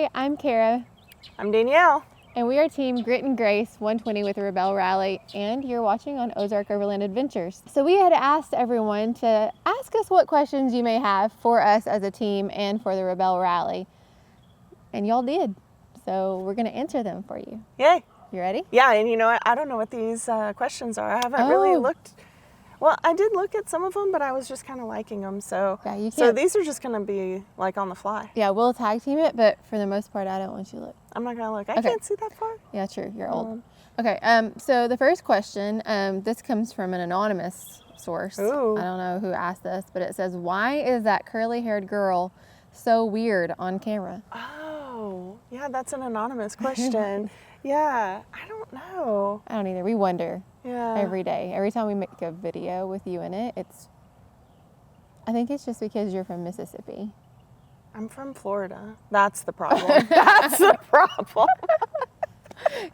Hey, I'm Cara, I'm Danielle. and we are Team Grit and Grace 120 with the Rebelle Rally, and you're watching on Ozark Overland Adventures. So we had asked everyone to ask us what questions you may have for us as a team and for the Rebelle Rally, and y'all did. So we're going to answer them for you. Yay. You ready? Yeah, and you know what? I don't know what these questions are. I haven't really looked. Well, I did look at some of them, but I was just kind of liking them. So, Yeah, so these are just going to be like on the fly. Yeah, we'll tag team it, but for the most part, I don't want you to look. I'm not going to look. I can't see that far. Yeah, true. You're old. Okay, so the first question, this comes from an anonymous source. Ooh. I don't know who asked this, but it says, why is that curly-haired girl so weird on camera? Oh, yeah, that's an anonymous question. Yeah, I don't know. I don't either. We wonder every Yeah. day. Every time we make a video with you in it, I think it's just because you're from Mississippi. I'm from Florida. That's the problem. That's the problem.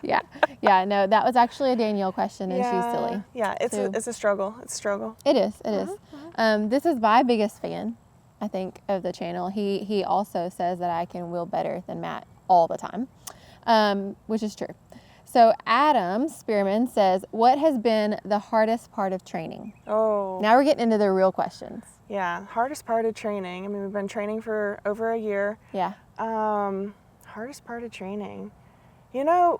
Yeah, no, that was actually a Danielle question, and she's silly. Yeah, it's a struggle. It's a struggle. It is. This is my biggest fan, I think, of the channel. He also says that I can wheel better than Matt all the time, which is true. So Adam Spearman says, what has been the hardest part of training? Oh. Now we're getting into the real questions. Yeah, hardest part of training. I mean, we've been training for over a year. Yeah. Hardest part of training. You know,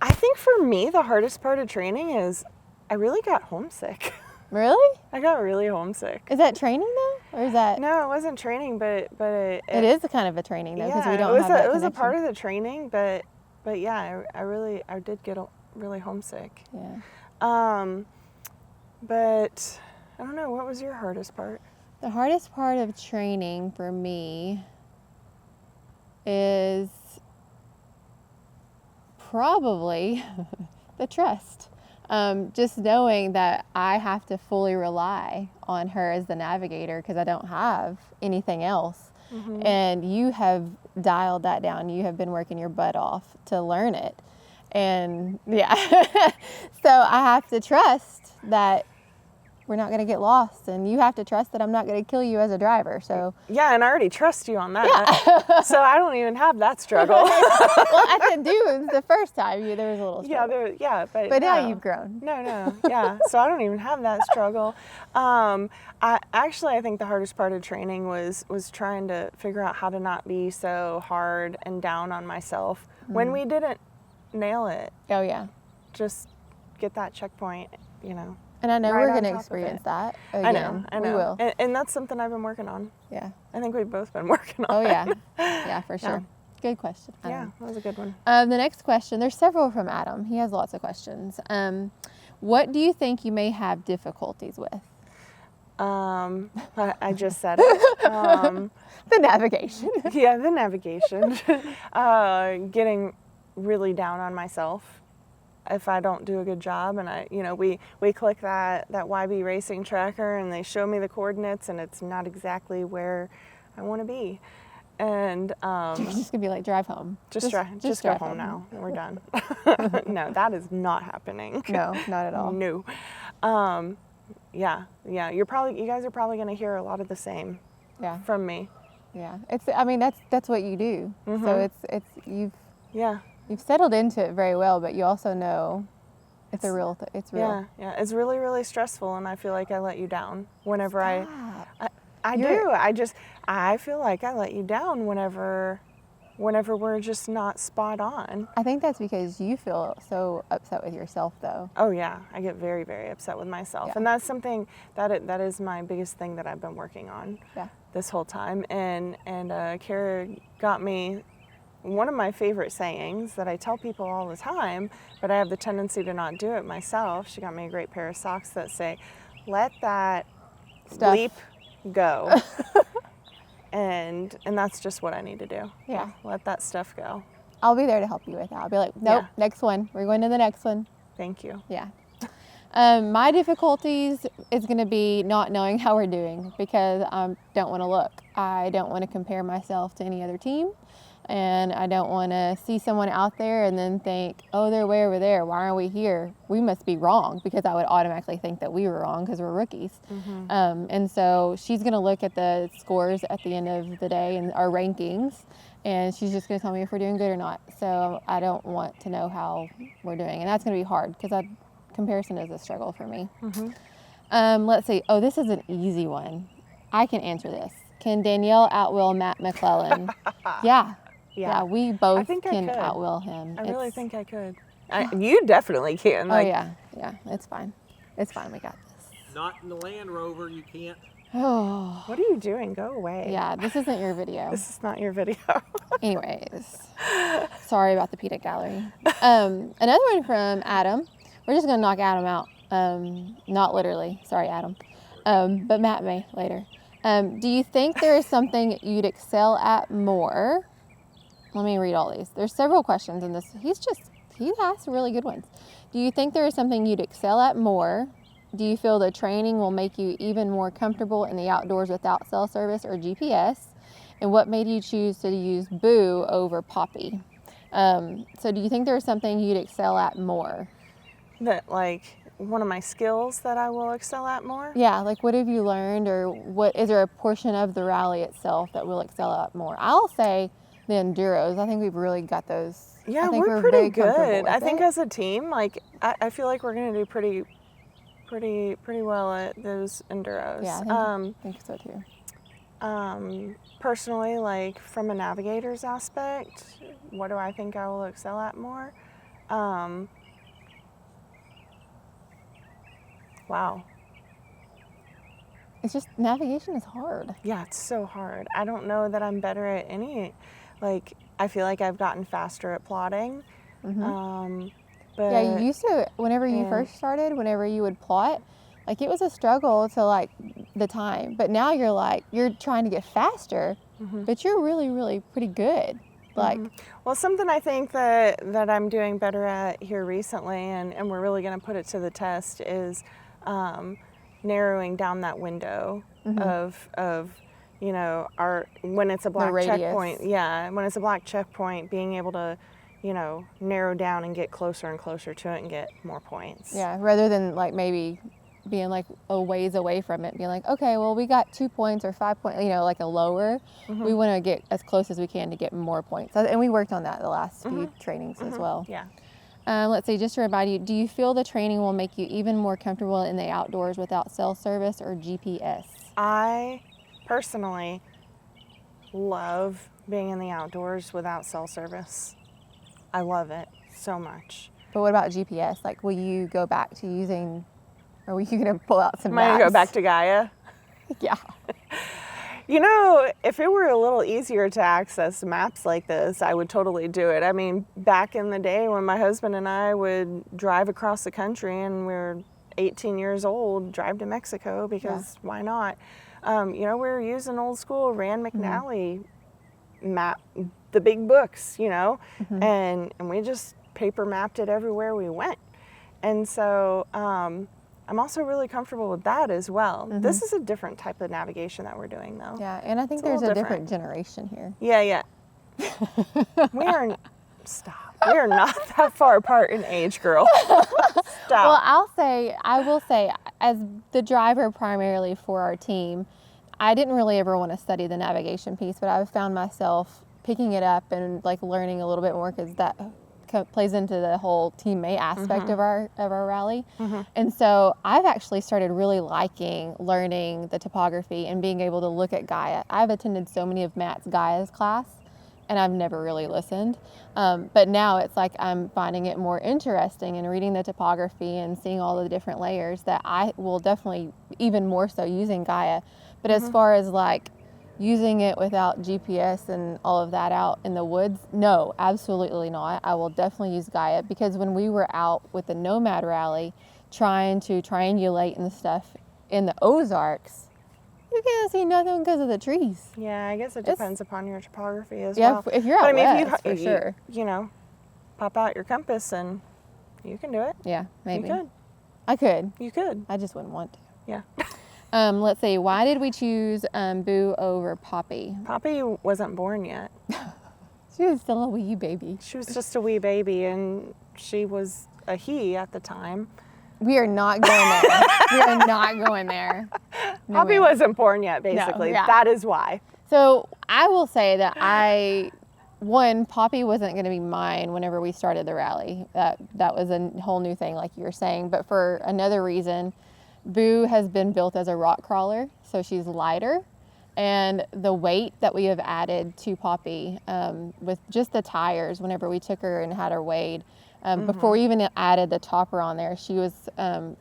I think for me, the hardest part of training is I really got homesick. Really? I got really homesick. Is that training though, or is that? No, it wasn't training, but it is a kind of a training though, because yeah, we don't have that it was a connection. part of the training, but yeah, I did get really homesick. Yeah. But I don't know. What was your hardest part? The hardest part of training for me is probably the trust. Just knowing that I have to fully rely on her as the navigator because I don't have anything else. Mm-hmm. And you have dialed that down. You have been working your butt off to learn it. And yeah, so I have to trust that we're not going to get lost, and you have to trust that I'm not going to kill you as a driver. So yeah, and I already trust you on that. Yeah. So I don't even have that struggle. Well, I didn't do the first time. There was a little struggle. But no. Now you've grown. No, yeah. So I don't even have that struggle. I think the hardest part of training was trying to figure out how to not be so hard and down on myself when we didn't nail it. Oh yeah. Just get that checkpoint, you know. And I know we're going to experience that again. I know. We will. And that's something I've been working on. Yeah. I think we've both been working on. Oh, yeah. Yeah, for sure. Yeah. Good question. Yeah, that was a good one. The next question, there's several from Adam. He has lots of questions. What do you think you may have difficulties with? I just said it. The navigation. Yeah, the navigation. Getting really down on myself if I don't do a good job, and we click that YB racing tracker and they show me the coordinates and it's not exactly where I want to be, and you're just gonna be like, drive home. Just go home now. We're done. No, that is not happening. No, not at all. No. Yeah. You guys are probably gonna hear a lot of the same. Yeah. From me. Yeah. That's what you do. Mm-hmm. So you've settled into it very well, but you also know it's real. Yeah. It's really, really stressful, and I feel like I let you down whenever I do. I feel like I let you down whenever we're just not spot on. I think that's because you feel so upset with yourself, though. Oh yeah, I get very, very upset with myself, and that's something that is my biggest thing that I've been working on this whole time. And Cara got me one of my favorite sayings that I tell people all the time, but I have the tendency to not do it myself. She got me a great pair of socks that say, "Let that bleep go." and that's just what I need to do. Yeah. Let that stuff go. I'll be there to help you with that. I'll be like, nope, next one. We're going to the next one. Thank you. Yeah. My difficulties is going to be not knowing how we're doing because I don't want to look. I don't want to compare myself to any other team. And I don't want to see someone out there and then think, oh, they're way over there. Why aren't we here? We must be wrong, because I would automatically think that we were wrong because we're rookies. Mm-hmm. And so she's going to look at the scores at the end of the day and our rankings and she's just going to tell me if we're doing good or not. So I don't want to know how we're doing, and that's going to be hard because comparison is a struggle for me. Let's see. Oh, this is an easy one. I can answer this. Can Danielle outwill Matt McClellan? Yeah, we both can outwill him. I really think I could. You definitely can. Oh, yeah, it's fine. It's fine, we got this. Not in the Land Rover, you can't. Oh. What are you doing? Go away. Yeah, this isn't your video. This is not your video. Anyways, sorry about the peanut gallery. Another one from Adam. We're just going to knock Adam out. Not literally. Sorry, Adam. But Matt may later. Do you think there is something you'd excel at more? Let me read all these. There's several questions in this. He asked really good ones. Do you think there is something you'd excel at more? Do you feel the training will make you even more comfortable in the outdoors without cell service or GPS? And what made you choose to use Boo over Poppy? So do you think there's something you'd excel at more? That, like, one of my skills that I will excel at more? Yeah, like what have you learned, or what is there a portion of the rally itself that we'll excel at more? I'll say the enduros. I think we've really got those. Yeah, I think we're pretty good. I think as a team, like, I feel like we're going to do pretty well at those enduros. Yeah, I think so too. Personally, like from a navigator's aspect, what do I think I will excel at more? Wow. It's just navigation is hard. Yeah, it's so hard. I don't know that I'm better at any. Like, I feel like I've gotten faster at plotting. But yeah, you used to, whenever you first started, whenever you would plot, like it was a struggle to like the time. But now you're trying to get faster, but you're really, really pretty good. Like, well, something I think that I'm doing better at here recently, and we're really going to put it to the test, is narrowing down that window of you know, when it's a black checkpoint. Yeah, when it's a black checkpoint, being able to, you know, narrow down and get closer and closer to it and get more points. Yeah, rather than like maybe being like a ways away from it, being like, okay, well, we got 2 points or 5 points, you know, like a lower. We want to get as close as we can to get more points. And we worked on that the last few trainings as well. Yeah. Let's see, just to remind you, do you feel the training will make you even more comfortable in the outdoors without cell service or GPS? I personally love being in the outdoors without cell service. I love it so much. But what about GPS? Like, will you go back to using, or are you going to pull out some maps? Am I going to go back to Gaia? Yeah. You know, if it were a little easier to access maps like this, I would totally do it. I mean, back in the day when my husband and I would drive across the country and we were 18 years old, drive to Mexico because why not? You know, we were using old school Rand McNally map, the big books, you know, and we just paper mapped it everywhere we went. And so I'm also really comfortable with that as well. This is a different type of navigation that we're doing, though. Yeah, and I think there's a different generation here. Yeah. We are not that far apart in age, girl. Stop. Well, I will say, as the driver primarily for our team, I didn't really ever want to study the navigation piece, but I found myself picking it up and like learning a little bit more, because that plays into the whole teammate aspect of our rally. And so I've actually started really liking learning the topography and being able to look at Gaia. I've attended so many of Matt's Gaia's class, and I've never really listened. But now it's like I'm finding it more interesting and reading the topography and seeing all the different layers, that I will definitely even more so using Gaia. But as far as like using it without GPS and all of that out in the woods, no, absolutely not. I will definitely use Gaia, because when we were out with the Nomad Rally trying to triangulate and stuff in the Ozarks, you can't see nothing because of the trees. Yeah, I guess it depends upon your topography as well. If you're out west, for sure. You know, pop out your compass and you can do it. Yeah, maybe. You could. I could. You could. I just wouldn't want to. Yeah. Let's see, why did we choose Boo over Poppy? Poppy wasn't born yet. She was still a wee baby. She was just a wee baby, and she was a he at the time. We are not going there. We are not going there. No, Poppy wasn't born yet, basically. No, yeah. That is why. So I will say that one, Poppy wasn't going to be mine whenever we started the rally. That was a whole new thing, like you were saying. But for another reason, Boo has been built as a rock crawler, so she's lighter. And the weight that we have added to Poppy with just the tires, whenever we took her and had her weighed, before we even added the topper on there, she was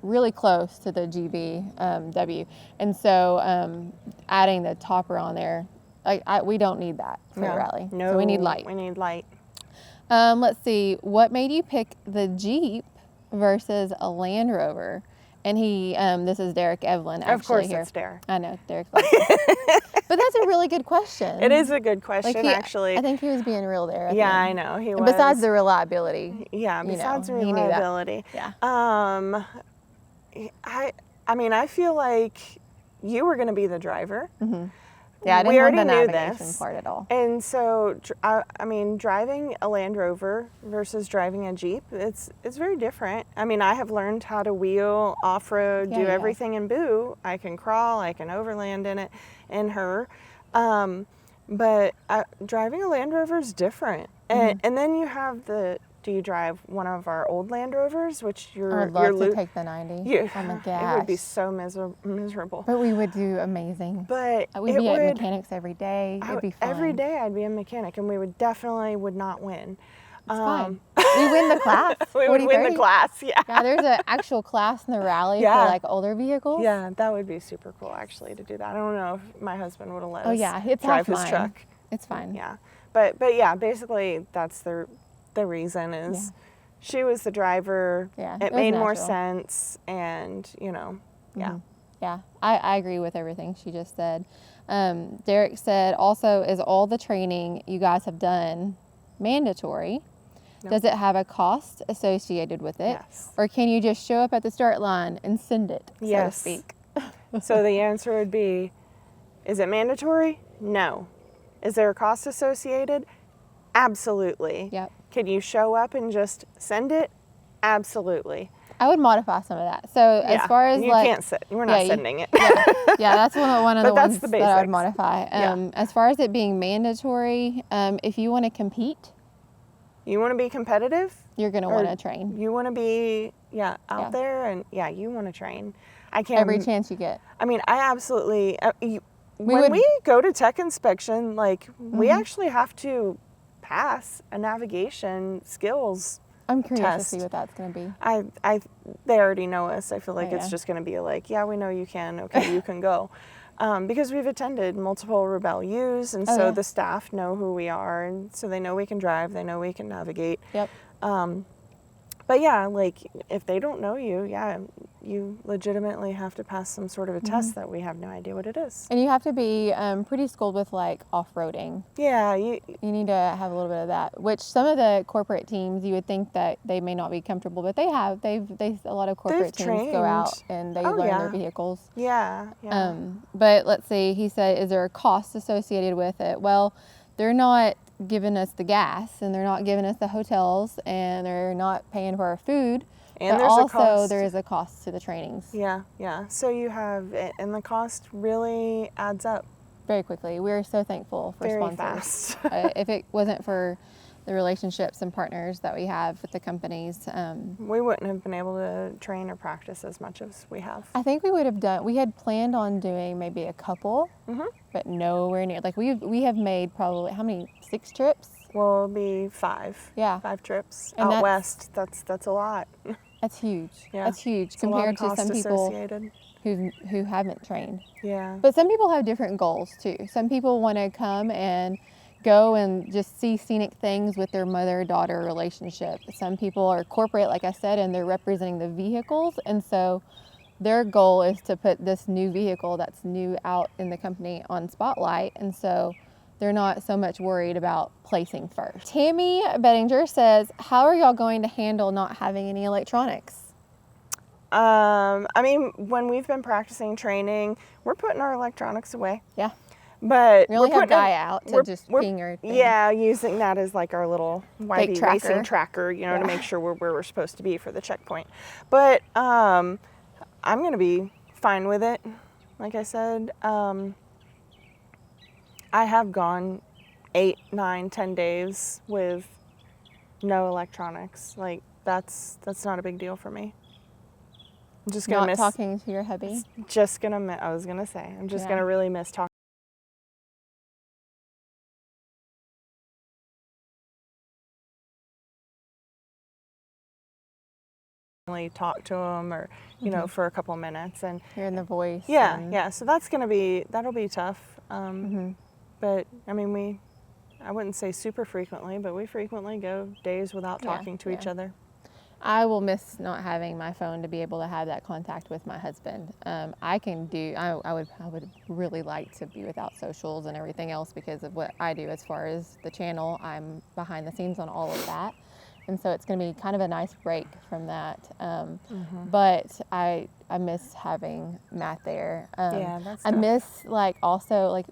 really close to the GBW. And so adding the topper on there, we don't need that for the rally. No, so we need light. We need light. Let's see. What made you pick the Jeep versus a Land Rover? And this is Derek Evelyn actually. Of course here. it's Derek. I know, Derek's like But that's a really good question. It is a good question, actually. I think he was being real there. I know, he was. Besides the reliability. Yeah, besides the reliability. Yeah. I mean, I feel like you were going to be the driver. Mm-hmm. Yeah, I didn't want the navigation part at all. And so, I mean, driving a Land Rover versus driving a Jeep, it's very different. I mean, I have learned how to wheel, off-road, do everything in Boo. I can crawl, I can overland in her. But driving a Land Rover is different. And then you have do you drive one of our old Land Rovers, which I'd love to take the 90. Oh my gosh. It would be so miserable. But we would do amazing. But we'd be at mechanics every day. It'd be fun. Every day I'd be a mechanic, and we would not win. It's fine. We win the class. We would win the class, yeah. Yeah, there's an actual class in the rally for like older vehicles. Yeah, that would be super cool actually to do that. I don't know if my husband would have let us it's drive his truck. It's fine. Yeah, but yeah, basically that's the reason is she was the driver. Yeah, it made more sense, and Yeah, I agree with everything she just said. Derek said also, is all the training you guys have done mandatory? No. Does it have a cost associated with it? Yes. Or can you just show up at the start line and send it, so to speak? So the answer would be, is it mandatory? No. Is there a cost associated? Absolutely. Yep. Can you show up and just send it? Absolutely. I would modify some of that. So as far as we're not sending it. Yeah, that's one of the ones the that I would modify. As far as it being mandatory, if you want to compete, you want to be competitive, you're going to want to train. You want to be out there, and you want to train. I can't every chance you get. I mean, I absolutely. When we go to tech inspection, we actually have to pass a navigation skills I'm curious test. to see what that's going to be. They already know us. I feel like it's just going to be like, we know you can. Okay, you can go. Because we've attended multiple Rebelle U's, and so the staff know who we are, and so they know we can drive. They know we can navigate. Yep. But if they don't know you, you legitimately have to pass some sort of a test that we have no idea what it is. And you have to be pretty schooled with off-roading. Yeah. You need to have a little bit of that, which some of the corporate teams, you would think that they may not be comfortable, but they have. A lot of corporate teams go out and they learn their vehicles. Yeah. But let's see, he said, is there a cost associated with it? Well, they're not giving us the gas, and they're not giving us the hotels, and they're not paying for our food. And but there is a cost to the trainings. Yeah. So you have, and the cost really adds up very quickly. We're so thankful for very sponsors. Fast. If it wasn't for the relationships and partners that we have with the companies, we wouldn't have been able to train or practice as much as we have. I think we had planned on doing maybe a couple, but nowhere near. We have made probably, how many, 6 trips? Well, it'll be 5. Yeah. 5 trips. And out west, that's a lot. That's huge. Yeah. That's huge compared to some people who haven't trained. Yeah. But some people have different goals too. Some people want to come and go and just see scenic things with their mother-daughter relationship. Some people are corporate, like I said, and they're representing the vehicles. And so their goal is to put this new vehicle that's new out in the company on spotlight. And so they're not so much worried about placing first. Tammy Bettinger says, how are y'all going to handle not having any electronics? I mean, when we've been practicing training, we're putting our electronics away. Yeah. But we only have Guy out to just ping her thing. Yeah, using that as our little YB racing tracker, to make sure we're where we're supposed to be for the checkpoint. But I'm going to be fine with it. Like I said, I have gone 8, 9, 10 days with no electronics. Like that's not a big deal for me. I'm just gonna Not miss talking to your hubby. I was gonna say I'm just gonna really miss talking. Talk to them, or you know, for a couple minutes, and hearing the voice. Yeah. So that'll be tough. But I mean, I wouldn't say super frequently, but we frequently go days without talking to each other. I will miss not having my phone to be able to have that contact with my husband. I would really like to be without socials and everything else because of what I do as far as the channel. I'm behind the scenes on all of that. And so it's going to be kind of a nice break from that. But I miss having Matt there. That's I tough. miss also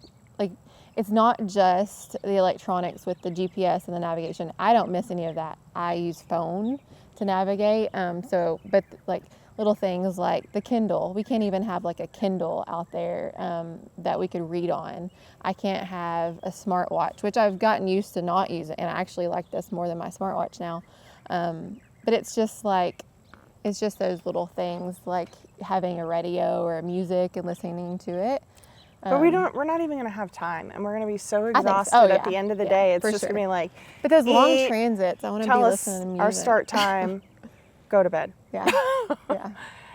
it's not just the electronics with the GPS and the navigation. I don't miss any of that. I use phone to navigate. But little things like the Kindle. We can't even have like a Kindle out there that we could read on. I can't have a smartwatch, which I've gotten used to not using, and I actually like this more than my smartwatch now. But it's just those little things like having a radio or music and listening to it. But we're not even going to have time, and we're going to be so exhausted at the end of the day. It's just going to be like, but those long transits, I want to be listening to music. Our start time, go to bed. Yeah.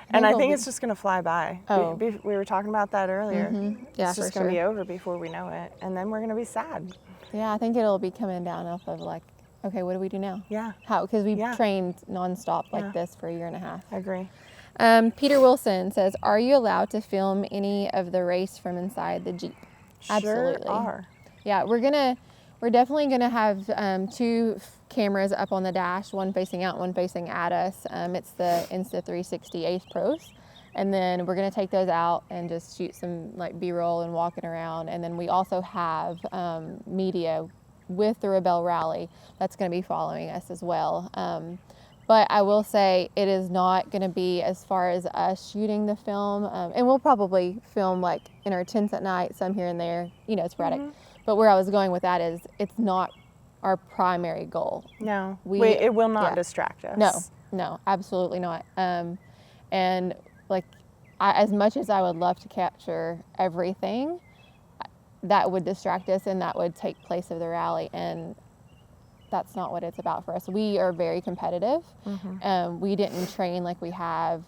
And I think it's just going to fly by. Oh. We were talking about that earlier. Yeah, it's just going to be over before we know it, and then we're going to be sad. Yeah, I think it'll be coming down off of like, okay, what do we do now? Yeah. How? Because we've trained nonstop like this for a year and a half. I agree. Peter Wilson says, "Are you allowed to film any of the race from inside the Jeep?" Absolutely. Sure are. Yeah, we're definitely gonna have 2 cameras up on the dash, one facing out, one facing at us. It's the Insta360 8th Pros, and then we're gonna take those out and just shoot some like B-roll and walking around. And then we also have media with the Rebelle Rally that's gonna be following us as well. But I will say it is not going to be as far as us shooting the film. And we'll probably film like in our tents at night, some here and there, sporadic. But where I was going with that is it's not our primary goal. No, it will not distract us. No, absolutely not. And like, as much as I would love to capture everything, that would distract us and that would take place of the rally. And that's not what it's about for us. We are very competitive. We didn't train like we have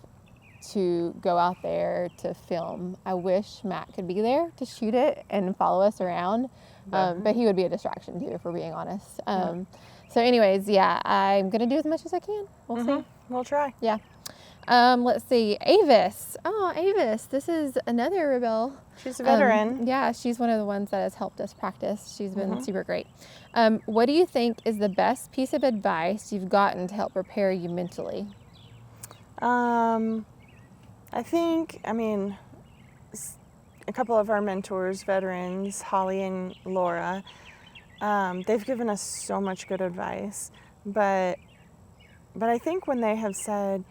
to go out there to film. I wish Matt could be there to shoot it and follow us around, but he would be a distraction too, if we're being honest. So anyways, I'm going to do as much as I can. We'll see. We'll try. Yeah. Let's see. Avis. Oh, Avis. This is another Rebelle. She's a veteran. Yeah, she's one of the ones that has helped us practice. She's been super great. What do you think is the best piece of advice you've gotten to help prepare you mentally? I think, a couple of our mentors, veterans, Holly and Laura, they've given us so much good advice. But I think when they have said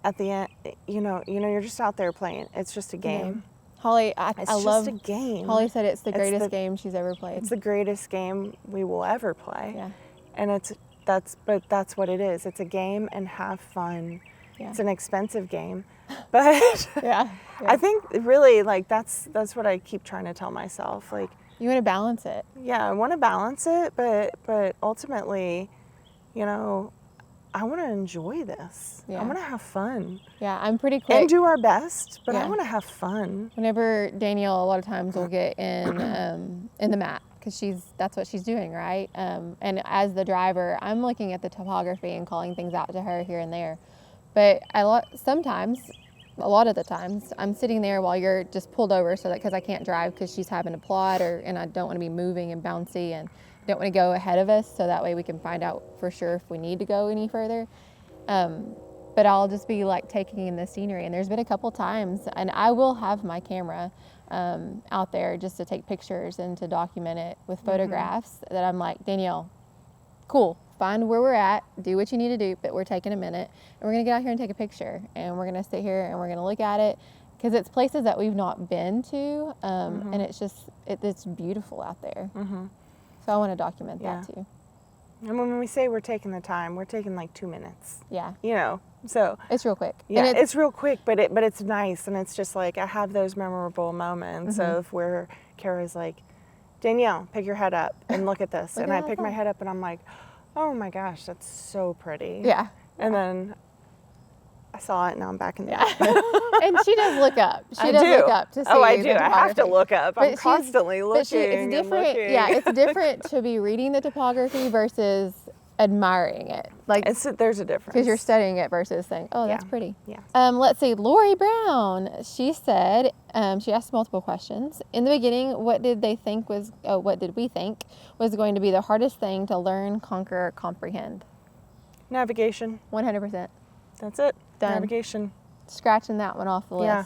at the end, you're just out there playing. It's just a game. Yeah. Holly, I love just a game. Holly said it's the greatest game she's ever played. It's the greatest game we will ever play. Yeah. And that's what it is. It's a game, and have fun. Yeah. It's an expensive game. But I think really that's what I keep trying to tell myself. Like, you want to balance it. Yeah, I want to balance it, but ultimately, I want to enjoy this. I want to have fun. Yeah, I'm pretty quick. And do our best, but I want to have fun. Whenever Danielle, a lot of times will get in the map because that's what she's doing, right? And as the driver, I'm looking at the topography and calling things out to her here and there. But a lot of the times, I'm sitting there while you're just pulled over because I can't drive because she's having to plot and I don't want to be moving and bouncy and don't want to go ahead of us, so that way we can find out for sure if we need to go any further. But I'll just be like taking in the scenery, and there's been a couple times, and I will have my camera out there just to take pictures and to document it with photographs that I'm like, Danielle, cool, find where we're at, do what you need to do, but we're taking a minute, and we're gonna get out here and take a picture, and we're gonna sit here and we're gonna look at it, because it's places that we've not been to, and it's just, it's beautiful out there. So I want to document Yeah. that too. And when we say we're taking the time, we're taking like 2 minutes. Yeah. You know, so It's real quick. yeah, And it's real quick, but it's nice, and it's just like I have those memorable moments of where Cara's like, Danielle, pick your head up and look at this, and I pick my head up and I'm like, oh my gosh, that's so pretty. Yeah. And then I saw it, and now I'm back in the And she does look up. She does look up to see. Oh, I do. the I have to topography. look up. I'm But constantly looking. it's different. And looking. Yeah, it's different to be reading the topography versus admiring it. Like, there's a difference. because you're studying it versus saying, "Oh, that's Yeah. pretty." Yeah. Let's see. Lori Brown. She said she asked multiple questions in the beginning. What did we think was going to be the hardest thing to learn, conquer, comprehend? Navigation. 100%. That's it. Done. Navigation. Scratching that one off the list. Yeah.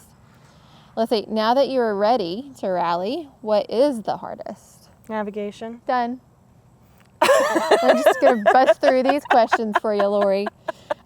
Let's see. Now that you are ready to rally, what is the hardest? Navigation. Done. We're just going to bust through these questions for you, Lori.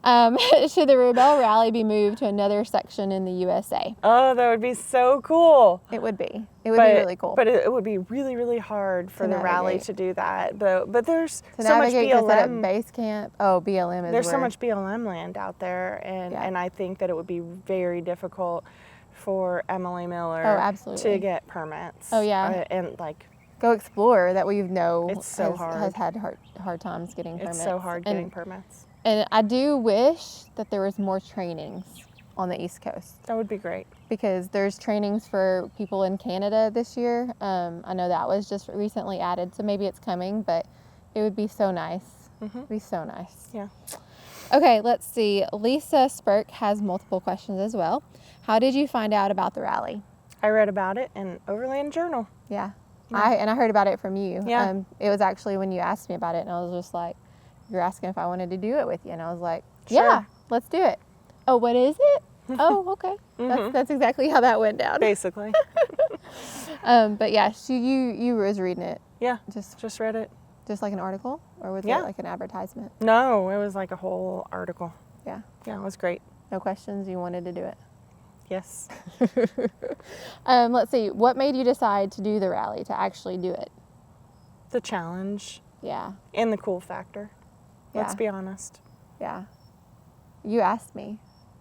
Should the Rebelle Rally be moved to another section in the USA? Oh, that would be so cool. It would be. It would be really cool. But it would be really, really hard for the rally navigate. to do that. But there's to so much navigate to set up BLM. base camp. Oh, BLM is There's so where- much BLM land out there, and I think that it would be very difficult for Emily Miller absolutely. to get permits. Oh, yeah. And like, go explore that we know It's so has hard. had hard times getting permits. it's so hard getting permits. And I do wish that there was more trainings on the East Coast, That would be great. because there's trainings for people in Canada this year. I know that was just recently added, so maybe it's coming, but it would be so nice. It'd be so nice. Yeah. Okay, let's see. Lisa Spurk has multiple questions as well. How did you find out about the rally? I read about it in Overland Journal. Yeah. I heard about it from you. Yeah. It was actually when you asked me about it, and I was just like, you're asking if I wanted to do it with you. And I was like, Sure. yeah, let's do it. Oh, what is it? Oh, okay. That's exactly how that went down. Basically. But yeah, you was reading it. Yeah. Just read it. just like an article, or was Yeah. it like an advertisement? No, it was like a whole article. Yeah. Yeah, it was great. No questions. You wanted to do it. Yes. Let's see. What made you decide to do the rally, to actually do it? The challenge Yeah. and the cool factor. Let's Yeah. be honest. Yeah. You asked me,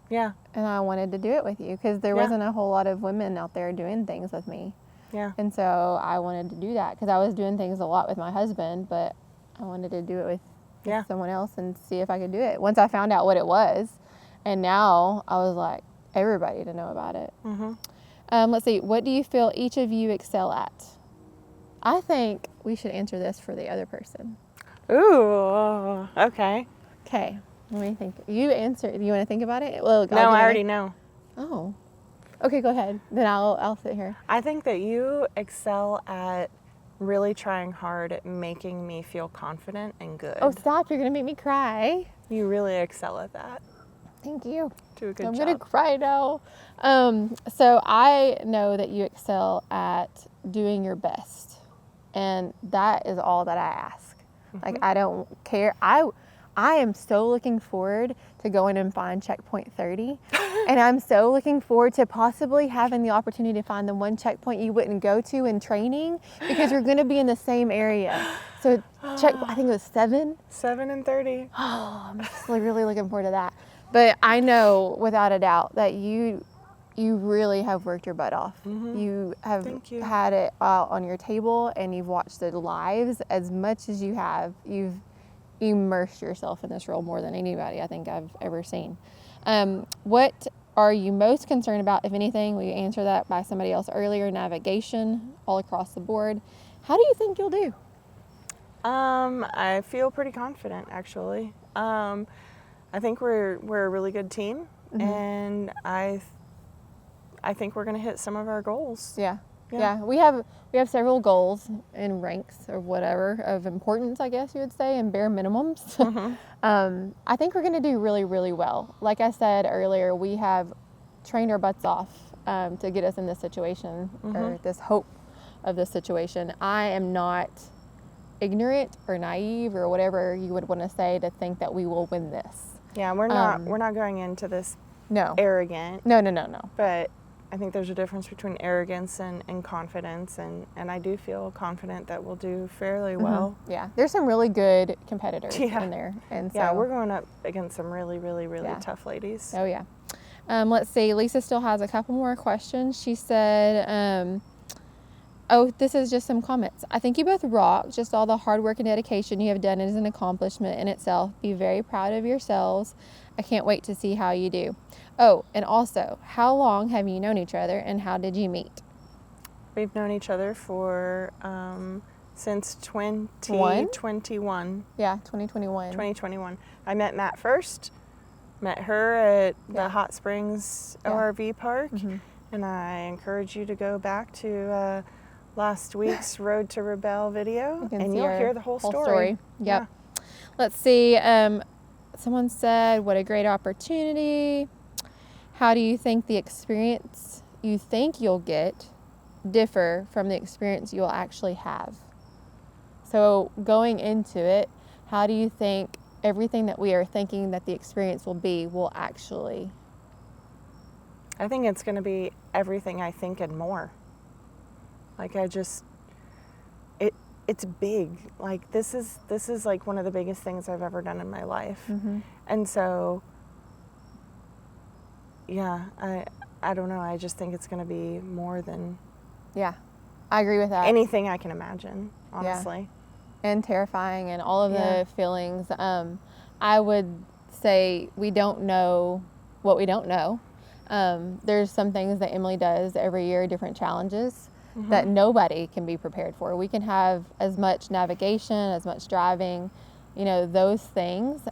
Yeah. and I wanted to do it with you because there Yeah. wasn't a whole lot of women out there doing things with me. Yeah. And so I wanted to do that because I was doing things a lot with my husband, but I wanted to do it with Yeah. someone else and see if I could do it. Once I found out what it was, and now I was like, everybody to know about it. Let's see. What do you feel each of you excel at? I think we should answer this for the other person. Ooh. Okay. Okay. Let me think. You answer. Do you want to think about it? Well, No, I already know. Oh. Okay, go ahead. Then I'll sit here. I think that you excel at really trying hard at making me feel confident and good. Oh, stop. You're going to make me cry. You really excel at that. Thank you. Do a good I'm job. going to cry now. So I know that you excel at doing your best. And that is all that I ask. Like, I don't care. I am so looking forward to going and find checkpoint 30. And I'm so looking forward to possibly having the opportunity to find the one checkpoint you wouldn't go to in training, because you're going to be in the same area. So I think it was 7. 7 and 30. Oh, I'm just really looking forward to that. But I know without a doubt that you really have worked your butt off. You have Thank you. had it out on your table, and you've watched the lives as much as you have. You've immersed yourself in this role more than anybody I think I've ever seen. What are you most concerned about, if anything? We answered that by somebody else earlier. Navigation, all across the board. How do you think you'll do? I feel pretty confident, actually. I think we're a really good team, and I think we're going to hit some of our goals. Yeah. Yeah. We have several goals and ranks or whatever of importance, I guess you would say, and bare minimums. I think we're going to do really, really well. Like I said earlier, we have trained our butts off to get us in this situation, or this hope of this situation. I am not ignorant or naive or whatever you would want to say to think that we will win this. Yeah, we're not going into this No. arrogant, No. but I think there's a difference between arrogance and confidence, and I do feel confident that we'll do fairly well. Yeah, there's some really good competitors Yeah. in there, and so Yeah, we're going up against some really, really, really Yeah. tough ladies. Oh yeah. Let's see. Lisa still has a couple more questions. She said, "Oh, this is just some comments. I think you both rock. Just all the hard work and dedication you have done is an accomplishment in itself. Be very proud of yourselves. I can't wait to see how you do. Oh, and also, how long have you known each other, and how did you meet?" We've known each other for since 2021. Yeah, 2021. 2021. I met Matt first. Met her at the Yeah. Hot Springs Yeah. ORV park, Mhm. and I encourage you to go back to last week's Road to Rebelle video, You can and see you'll our hear the whole story. Yep. Let's see. Someone said, "What a great opportunity. How do you think the experience you think you'll get differ from the experience you'll actually have?" So going into it, how do you think everything that we are thinking that the experience will be will actually? I think it's going to be everything I think and more. Like it's big. Like this is like one of the biggest things I've ever done in my life. Mm-hmm. And so yeah, I don't know. I just think it's going to be more than Yeah, I agree with that. anything I can imagine, honestly. And terrifying and all of Yeah. the feelings. I would say we don't know what we don't know. There's some things that Emily does every year, different challenges that nobody can be prepared for. We can have as much navigation, as much driving, those things.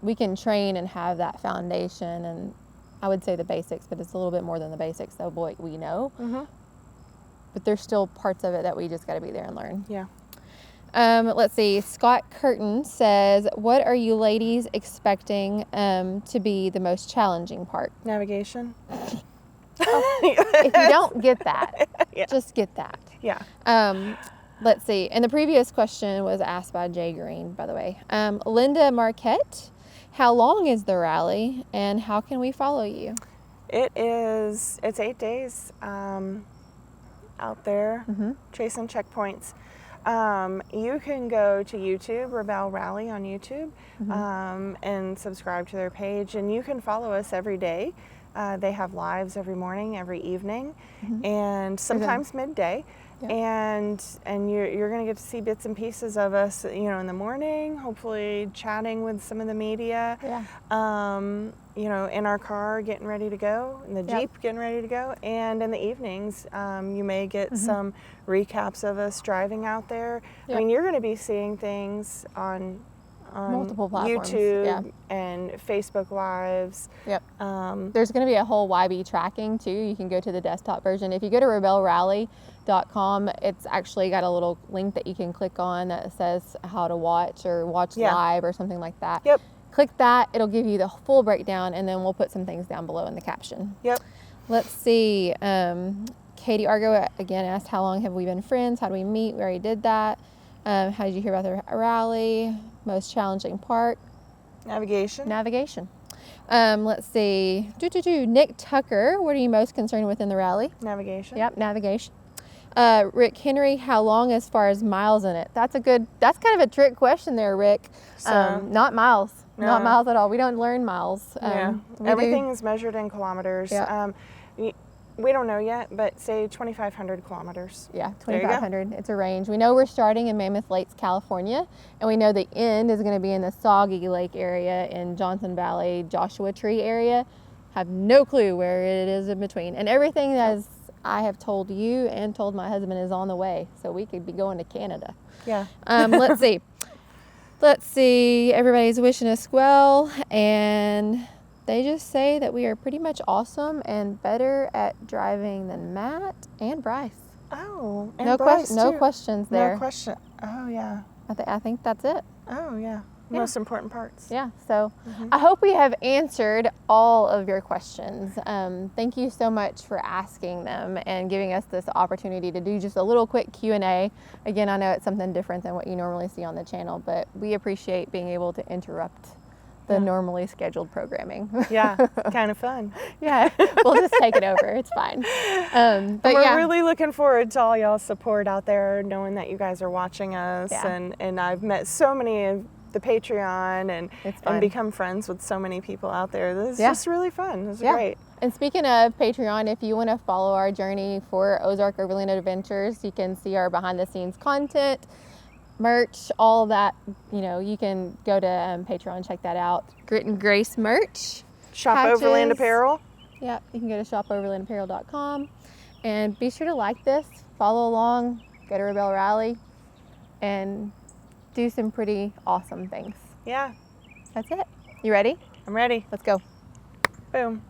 We can train and have that foundation, and I would say the basics, but it's a little bit more than the basics, though, boy, we know. But there's still parts of it that we just got to be there and learn. Yeah. Let's see. Scott Curtin says, "What are you ladies expecting to be the most challenging part?" Navigation. If you don't get that, Yeah. just get that. Yeah. Let's see. And the previous question was asked by Jay Green, by the way. Linda Marquette, how long is the rally, and how can we follow you? It's 8 days out there chasing checkpoints. You can go to YouTube, Rebelle Rally on YouTube, and subscribe to their page, and you can follow us every day. They have lives every morning, every evening, and sometimes midday. Yep. And you're going to get to see bits and pieces of us, in the morning, hopefully chatting with some of the media. Yeah. In our car getting ready to go, in the Jeep getting ready to go, and in the evenings, you may get some recaps of us driving out there. Yep. I mean, you're going to be seeing things on Multiple platforms. YouTube and Facebook Lives. Yep. There's going to be a whole YB tracking too. You can go to the desktop version. If you go to rebellerally.com, it's actually got a little link that you can click on that says how to watch or watch live or something like that. Yep. Click that. It'll give you the full breakdown, and then we'll put some things down below in the caption. Yep. Let's see. Katie Argo again asked, how long have we been friends? How do we meet? We already did that. How did you hear about the rally? Most challenging part? Navigation. Navigation. Let's see. Nick Tucker, what are you most concerned with in the rally? Navigation. Yep, navigation. Rick Henry, how long as far as miles in it? That's kind of a trick question there, Rick. So, not miles. No. Not miles at all. We don't learn miles. Everything is measured in kilometers. Yep. We don't know yet, but say 2,500 kilometers. Yeah, 2,500. It's a range. We know we're starting in Mammoth Lakes, California, and we know the end is going to be in the Soggy Lake area in Johnson Valley, Joshua Tree area. Have no clue where it is in between. And everything as I have told you and told my husband is on the way, so we could be going to Canada. Yeah. Let's see. Let's see. Everybody's wishing us well, and they just say that we are pretty much awesome and better at driving than Matt and Bryce. Oh, and No Bryce no too. questions there. No question. Oh, yeah. I think that's it. Oh, yeah. Yeah. Most important parts. Yeah. So I hope we have answered all of your questions. Thank you so much for asking them and giving us this opportunity to do just a little quick Q&A. Again, I know it's something different than what you normally see on the channel, but we appreciate being able to interrupt the normally scheduled programming. Yeah, kind of fun. Yeah, we'll just take it over. It's fine. But we're really looking forward to all y'all's support out there, knowing that you guys are watching us. And I've met so many of the Patreon and become friends with so many people out there. This is just really fun. This is great. And speaking of Patreon, if you want to follow our journey for Ozark Overland Adventures, you can see our behind the scenes content, merch, all that. You know, you can go to Patreon, check that out. Grit and Grace merch. Shop patches. Overland Apparel. Yeah, you can go to shopoverlandapparel.com and be sure to like this, follow along, go to Rebelle Rally, and do some pretty awesome things. Yeah. That's it. You ready? I'm ready. Let's go. Boom.